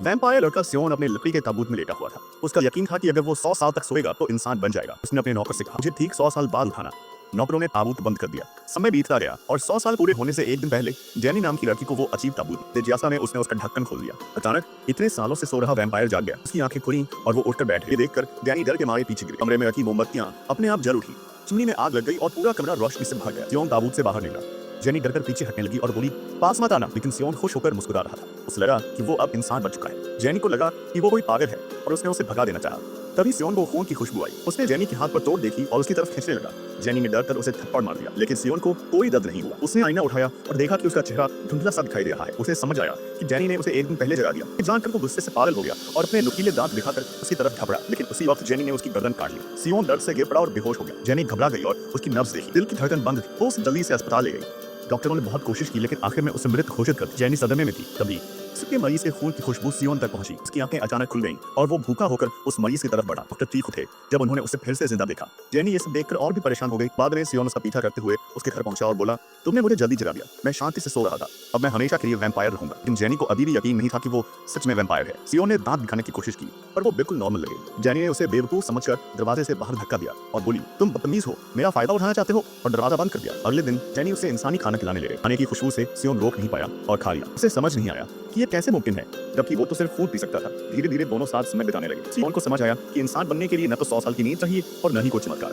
Vampire लड़का सियोन अपने लकड़ी के ताबूत में लेटा हुआ था। उसका यकीन था कि अगर वो 100 साल तक सोएगा तो इंसान बन जाएगा। उसने अपने नौकर से कहा, मुझे ठीक 100 साल बाद उठाना। नौकरों ने ताबूत बंद कर दिया। समय बीतता गया और 100 साल पूरे होने से एक दिन पहले जेनी नाम की लड़की को वो अजीब ताबूत दे। जिज्ञासा में उसने उसका ढक्कन खोल दिया। अचानक इतने सालों से सो रहा वैम्पायर जाग गया। उसकी आंखें खुली और वो उठकर बैठ गई। ये देखकर जेनी डर के मारे पीछे गिरी। कमरे में रखी मोमबत्तियां अपने आप जल उठी। चिमनी में आग लग गई और पूरा कमरा रोशनी से भर गया। सियोन ताबूत से बाहर निकला। जेनी डरकर पीछे हटने लगी और बोली, पास मत आना। लेकिन सियोन खुश होकर मुस्कुरा रहा था। उसे लगा कि वो अब इंसान बन चुका है। जेनी को लगा कि वो कोई पागल है और उसने उसे भगा देना चाहा। तभी सियोन को खून की खुशबू आई। उसने जेनी के हाथ पर चोट देखी और उसकी तरफ खींचने लगा। जेनी ने डर कर उसे थप्पड़ मार दिया, लेकिन सियोन को कोई दर्द नहीं हुआ। उसने आईना उठाया और देखा कि उसका चेहरा धुंधला सा दिखाई दे रहा है। उसे समझ आया कि जेनी ने उसे एक दिन पहले जगा दिया। जानकर वो गुस्से से पागल हो गया और अपने नुकीले दांत दिखाकर उसकी तरफ झपड़ा, लेकिन उसी वक्त जेनी ने उसकी गर्दन काट ली। सियोन दर्द से गिर पड़ा और बेहोश हो गया। जेनी घबरा गई और उसकी नब्ज देखी। दिल की धड़कन बंद थी। वो उसे जल्दी से अस्पताल ले गई। डॉक्टरों ने बहुत कोशिश की, लेकिन आखिर में उसे मृत घोषित कर दिया। जेनी सदमे में थी। तभी उसके मरीज के खून की खुशबू सियोन तक पहुंची। उसकी आंखें अचानक खुल गईं और वो भूखा होकर उस मरीज की तरफ बढ़ा। डॉक्टर ठीक उठे जब उन्होंने उसे फिर से जिंदा देखा। जेनी ये सब देखकर और भी परेशान हो गई। बाद में सियोन उसका पीछा करते हुए उसके घर पहुंचा और बोला, तुमने मुझे जल्दी जगा दिया। मैं शांति से सो रहा था। अब मैं हमेशा के लिए वैम्पायर रहूंगा। लेकिन जेनी को अभी भी यकीन नहीं था कि वो सच में वैम्पायर है। सियोन ने दांत दिखाने की कोशिश की, पर वो बिल्कुल नॉर्मल लगे। जेनी ने उसे बेवकूफ समझकर दरवाजे से बाहर धक्का दिया और बोली, तुम बदतमीज हो, मेरा फायदा उठाना चाहते हो, और दरवाजा बंद कर दिया। अगले दिन जेनी उसे इंसानी खाना खिलाने लगे। खाने की खुशबू से सियोन रोक नहीं पाया और खा लिया। उसे समझ नहीं आया कि ये कैसे मुमकिन है, जबकि वो तो सिर्फ खून पी सकता था। धीरे धीरे दोनों साथ समय बिताने लगे। सियोन को समझ आया कि इंसान बनने के लिए न तो 100 साल की नींद चाहिए और न ही कोई चमत्कार।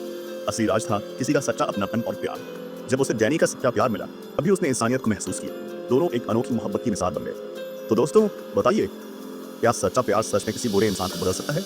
असली राज था किसी का सच्चा अपनापन और प्यार। जब उसे जेनी का सच्चा प्यार मिला, तभी उसने इंसानियत को महसूस किया। दोनों एक अनोखी मोहब्बत की मिसाल बन गए। तो दोस्तों बताइए, क्या सच्चा प्यार सच में किसी बुरे इंसान को बदल सकता है?